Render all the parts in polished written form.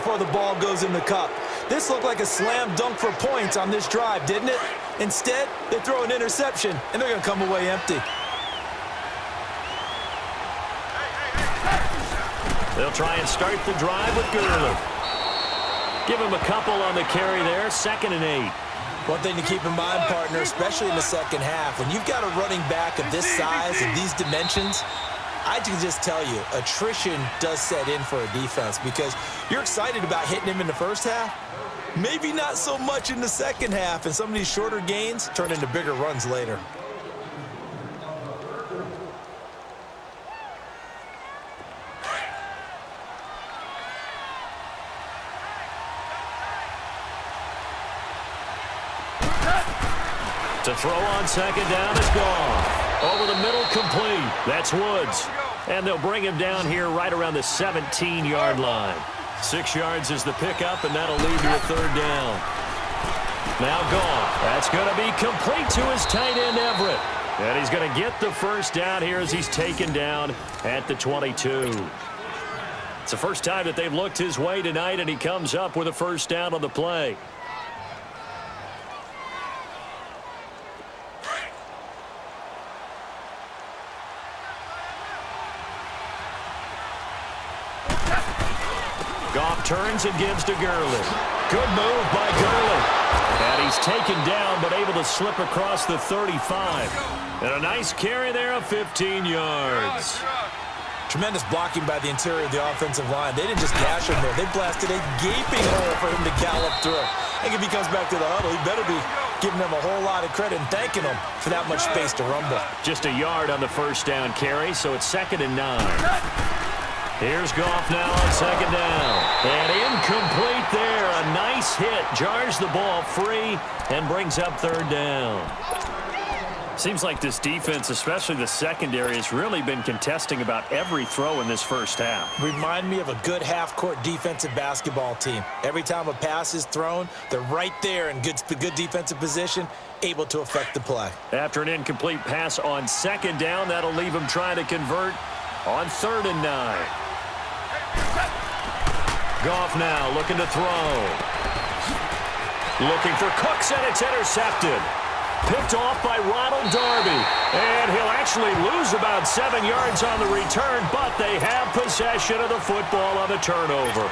before the ball goes in the cup. This looked like a slam dunk for points on this drive, didn't it? Instead, they throw an interception, and they're going to come away empty. They'll try and start the drive with Gurley. Give him a couple on the carry there, 2nd and 8. One thing to keep in mind, partner, especially in the second half, when you've got a running back of this size and these dimensions, I can just tell you, attrition does set in for a defense because you're excited about hitting him in the first half. Maybe not so much in the second half, and some of these shorter gains turn into bigger runs later. To throw on 2nd down is gone. Over the middle, complete. That's Woods. And they'll bring him down here right around the 17-yard line. 6 yards is the pickup, and that'll lead to a 3rd down. Now Goff. That's going to be complete to his tight end, Everett. And he's going to get the first down here as he's taken down at the 22. It's the first time that they've looked his way tonight, and he comes up with a first down on the play. Goff turns and gives to Gurley. Good move by Gurley. And he's taken down but able to slip across the 35. And a nice carry there of 15 yards. Tremendous blocking by the interior of the offensive line. They didn't just gash him there. They blasted a gaping hole for him to gallop through. I think if he comes back to the huddle, he better be giving them a whole lot of credit and thanking them for that much space to rumble. Just a yard on the first down carry, so it's 2nd and 9. Here's Goff now on 2nd down. And incomplete there. A nice hit. Jars the ball free and brings up 3rd down. Seems like this defense, especially the secondary, has really been contesting about every throw in this first half. Remind me of a good half-court defensive basketball team. Every time a pass is thrown, they're right there in good defensive position, able to affect the play. After an incomplete pass on 2nd down, that'll leave him trying to convert on 3rd and 9. Goff now looking to throw. Looking for Cooks, and it's intercepted. Picked off by Ronald Darby. And he'll actually lose about 7 yards on the return, but they have possession of the football on the turnover.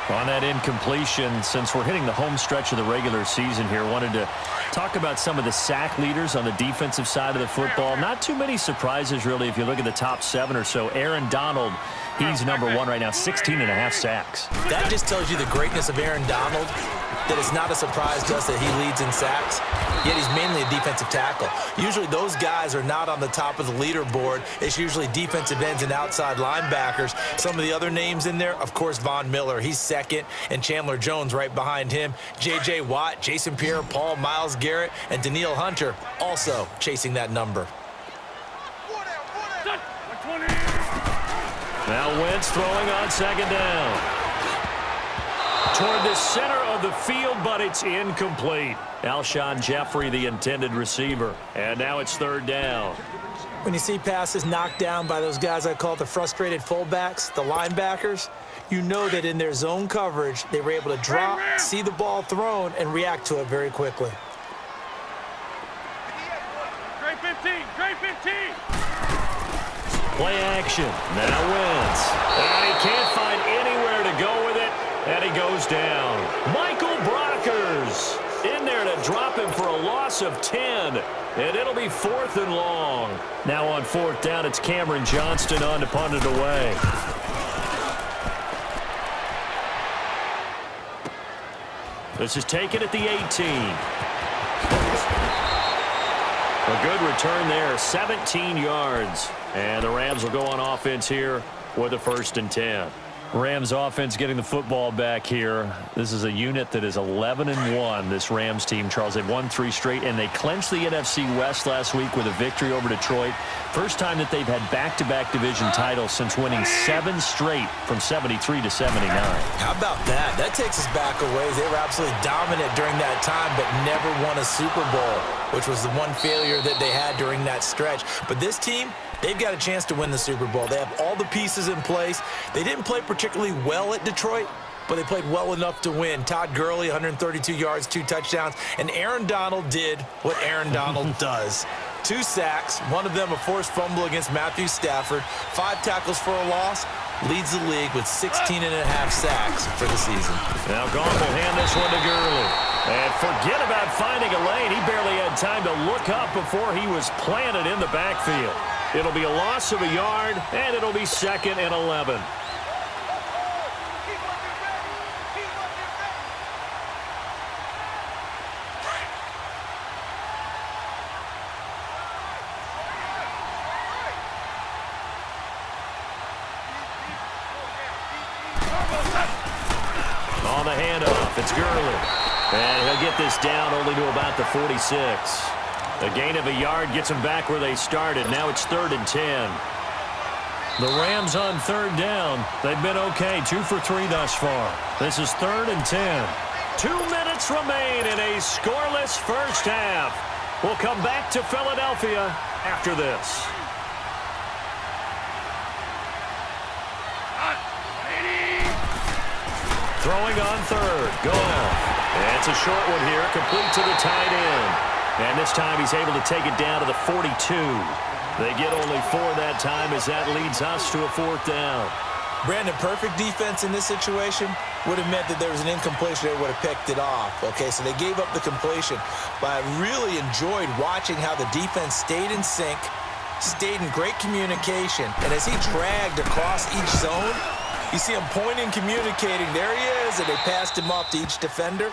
On that incompletion, since we're hitting the home stretch of the regular season here, wanted to talk about some of the sack leaders on the defensive side of the football. Not too many surprises, really, if you look at the top 7 or so. Aaron Donald, he's number 1 right now, 16.5 sacks. That just tells you the greatness of Aaron Donald, that it's not a surprise to us that he leads in sacks, yet he's mainly a defensive tackle. Usually those guys are not on the top of the leaderboard. It's usually defensive ends and outside linebackers. Some of the other names in there, of course, Von Miller, he's 2nd, and Chandler Jones right behind him. J.J. Watt, Jason Pierre-Paul, Myles Garrett, and Danielle Hunter also chasing that number. Now Wentz throwing on 2nd down. Toward the center of the field, but it's incomplete. Alshon Jeffrey, the intended receiver. And now it's 3rd down. When you see passes knocked down by those guys I call the frustrated fullbacks, the linebackers, you know that in their zone coverage, they were able to drop, see the ball thrown, and react to it very quickly. Great 15, great 15. Play action. Now Wentz. And he can't find anywhere to go with it. And he goes down. Michael Brockers in there to drop him for a loss of 10. And it'll be 4th and long. Now on 4th down, it's Cameron Johnston on to punt it away. This is taken at the 18. A good return there, 17 yards. And the Rams will go on offense here with a 1st and 10. Rams offense getting the football back here. This is a unit that is 11-1, this Rams team, Charles. They've won 3 straight, and they clinched the NFC West last week with a victory over Detroit. First time that they've had back-to-back division titles since winning 7 straight from 73 to 79. How about that? That takes us back a ways. They were absolutely dominant during that time, but never won a Super Bowl, which was the one failure that they had during that stretch. But this team, they've got a chance to win the Super Bowl. They have all the pieces in place. They didn't play particularly well at Detroit, but they played well enough to win. Todd Gurley, 132 yards, 2 touchdowns, and Aaron Donald did what Aaron Donald does. 2 sacks, one of them a forced fumble against Matthew Stafford, 5 tackles for a loss, leads the league with 16.5 sacks for the season. Now Goff will hand this one to Gurley. And forget about finding a lane. He barely had time to look up before he was planted in the backfield. It'll be a loss of a yard, and it'll be 2nd and 11. On the handoff, it's Gurley. And he'll get this down only to about the 46. A gain of a yard gets them back where they started. Now it's 3rd and 10. The Rams on 3rd down. They've been okay, 2 for 3 thus far. This is 3rd and 10. 2 minutes remain in a scoreless first half. We'll come back to Philadelphia after this. Throwing on 3rd. Goff. And it's a short one here, complete to the tight end. And this time he's able to take it down to the 42. They get only 4 that time as that leads us to a 4th down. Brandon, perfect defense in this situation would have meant that there was an incompletion. They would have picked it off. Okay, so they gave up the completion. But I really enjoyed watching how the defense stayed in sync, stayed in great communication. And as he dragged across each zone, you see him pointing, communicating. There he is, and they passed him off to each defender.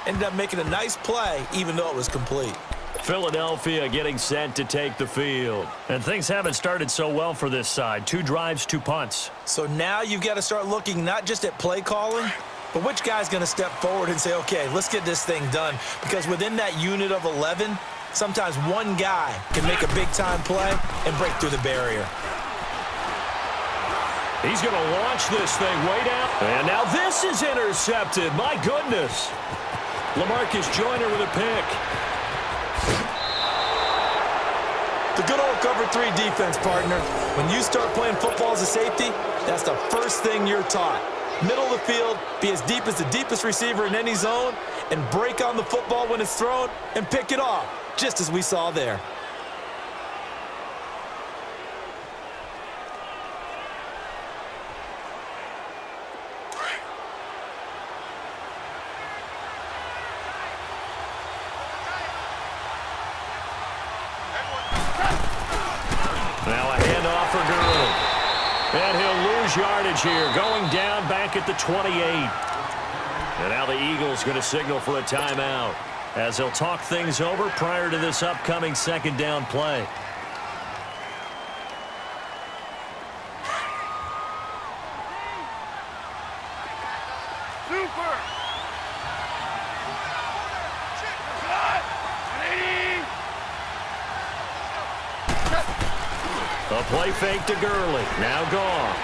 Ended up making a nice play, even though it was complete. Philadelphia getting set to take the field. And things haven't started so well for this side. 2 drives, 2 punts. So now you've got to start looking not just at play calling, but which guy's going to step forward and say, okay, let's get this thing done. Because within that unit of 11, sometimes one guy can make a big-time play and break through the barrier. He's going to launch this thing way down. And now this is intercepted. My goodness. LaMarcus Joyner with a pick. The good old cover 3 defense, partner. When you start playing football as a safety, that's the first thing you're taught. Middle of the field, be as deep as the deepest receiver in any zone, and break on the football when it's thrown and pick it off, just as we saw there. Now a handoff for Gurley. And he'll lose yardage here, going down back at the 28. And now the Eagles going to signal for a timeout as they'll talk things over prior to this upcoming 2nd down play. Super! A play fake to Gurley. Now Goff.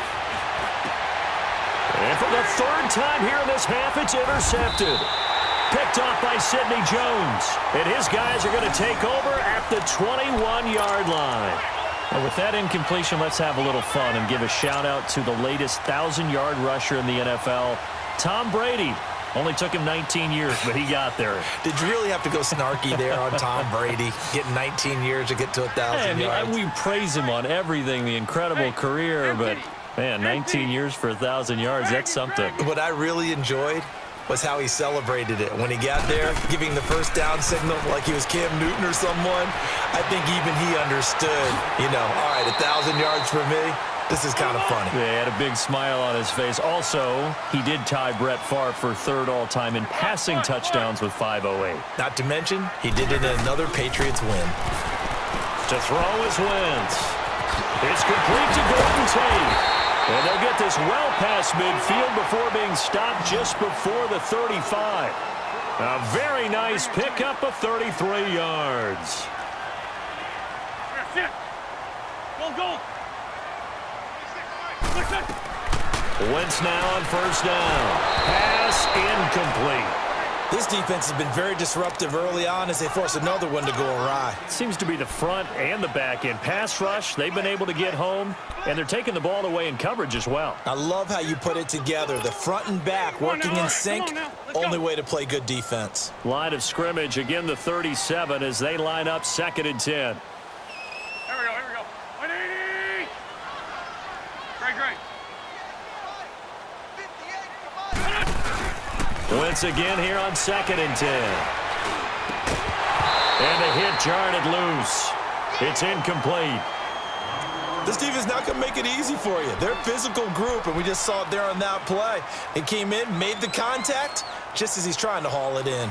And for the 3rd time here in this half, it's intercepted. Picked off by Sidney Jones. And his guys are going to take over at the 21-yard line. And with that incompletion, let's have a little fun and give a shout-out to the latest 1,000-yard rusher in the NFL, Tom Brady. Only took him 19 years, but he got there. Did you really have to go snarky there on Tom Brady, getting 19 years to get to 1,000 yards? We praise him on everything, the incredible career, but, man, 19 years for 1,000 yards, that's something. What I really enjoyed was how he celebrated it. When he got there, giving the first down signal like he was Cam Newton or someone, I think even he understood, all right, 1,000 yards for me. This is kind of funny. He had a big smile on his face. Also, he did tie Brett Favre for 3rd all-time in passing touchdowns with 508. Not to mention, he did it in another Patriots win. To throw his Wentz. It's complete to Golden Tate. And they'll get this well past midfield before being stopped just before the 35. A very nice pickup of 33 yards. That's it. Go. Wentz now on 1st down. Pass incomplete. This defense has been very disruptive early on as they force another one to go awry. Seems to be the front and the back end. Pass rush, they've been able to get home, and they're taking the ball away in coverage as well. I love how you put it together. The front and back working in sync, only way to play good defense. Line of scrimmage, again the 37 as they line up 2nd and 10. Here we go. 180! Great. Once again here on 2nd and 10. And the hit jarred it loose. It's incomplete. This defense is not going to make it easy for you. They're a physical group, and we just saw it there on that play. It came in, made the contact, just as he's trying to haul it in.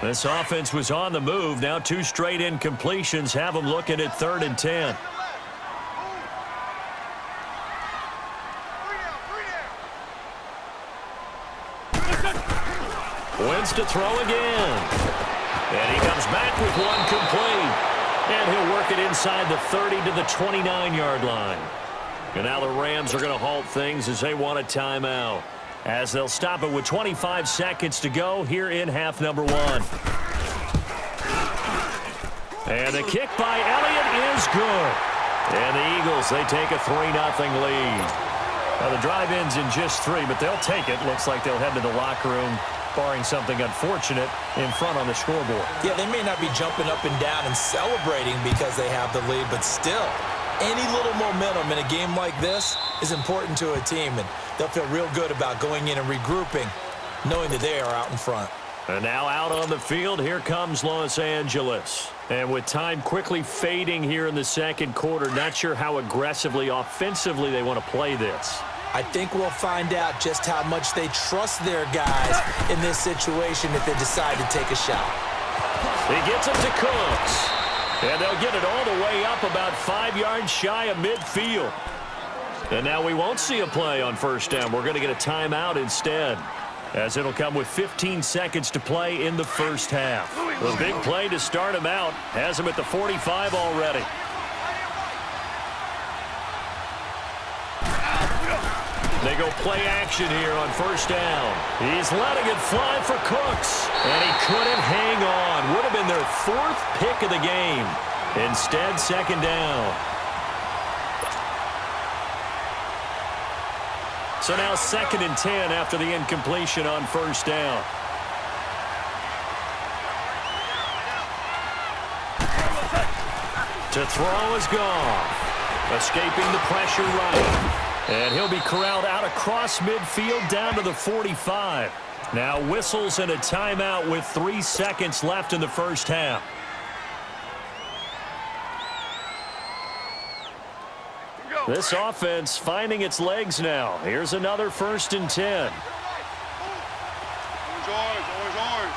This offense was on the move. Now 2 straight incompletions have them looking at 3rd and 10. Wins to throw again. And he comes back with one complete. And he'll work it inside the 30 to the 29-yard line. And now the Rams are going to halt things as they want a timeout, as they'll stop it with 25 seconds to go here in half number 1. And the kick by Elliott is good. And the Eagles, they take a 3-0 lead. Now the drive ends in just 3, but they'll take it. Looks like they'll head to the locker room, barring something unfortunate, in front on the scoreboard. Yeah, they may not be jumping up and down and celebrating because they have the lead, but still, any little momentum in a game like this is important to a team, and they'll feel real good about going in and regrouping, knowing that they are out in front. And now out on the field, here comes Los Angeles. And with time quickly fading here in the second quarter, not sure how aggressively, offensively they want to play this. I think we'll find out just how much they trust their guys in this situation if they decide to take a shot. He gets it to Cooks. And they'll get it all the way up about 5 yards shy of midfield. And now we won't see a play on first down. We're going to get a timeout instead, as it'll come with 15 seconds to play in the first half. The big play to start him out has him at the 45 already. They go play action here on first down. He's letting it fly for Cooks, and he couldn't hang on. Would have been their 4th pick of the game. Instead, 2nd down. So now 2nd and 10 after the incompletion on first down. To throw is Goff. Escaping the pressure right. And he'll be corralled out across midfield down to the 45. Now whistles and a timeout with 3 seconds left in the first half. This offense finding its legs now. Here's another 1st and 10. Orange.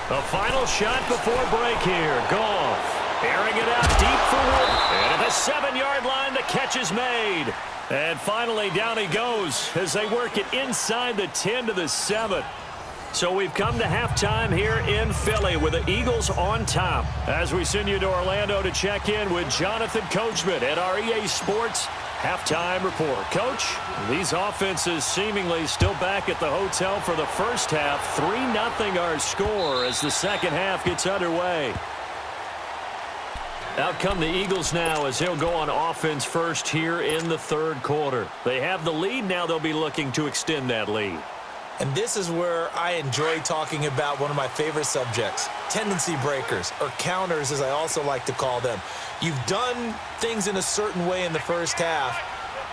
The final shot before break here. Goff airing it out deep for Wood. And at the 7-yard line, the catch is made. And finally, down he goes as they work it inside the 10 to the 7. So we've come to halftime here in Philly with the Eagles on top, as we send you to Orlando to check in with Jonathan Coachman at our EA Sports Halftime Report. Coach, these offenses seemingly still back at the hotel for the first half. 3-0 our score as the second half gets underway. Out come the Eagles now as they'll go on offense first here in the third quarter. They have the lead. Now they'll be looking to extend that lead. And this is where I enjoy talking about one of my favorite subjects, tendency breakers, or counters as I also like to call them. You've done things in a certain way in the first half,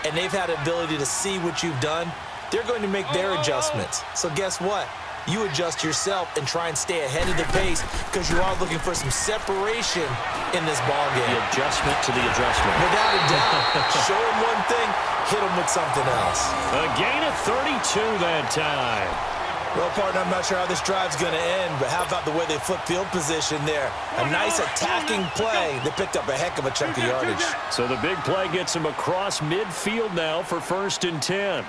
and they've had the ability to see what you've done. They're going to make their adjustments. So guess what? You adjust yourself and try and stay ahead of the pace because you are looking for some separation in this ballgame. The adjustment to the adjustment. Without a doubt. Show them one thing, hit them with something else. A gain of 32 that time. Well, partner, I'm not sure how this drive's going to end, but how about the way they flip field position there? A nice attacking play. They picked up a heck of a chunk of yardage. So the big play gets them across midfield now for 1st and 10.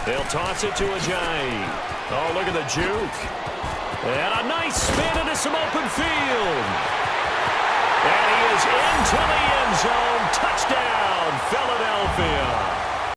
They'll toss it to Ajayi. Oh, look at the juke. And a nice spin into some open field. And he is into the end zone. Touchdown, Philadelphia.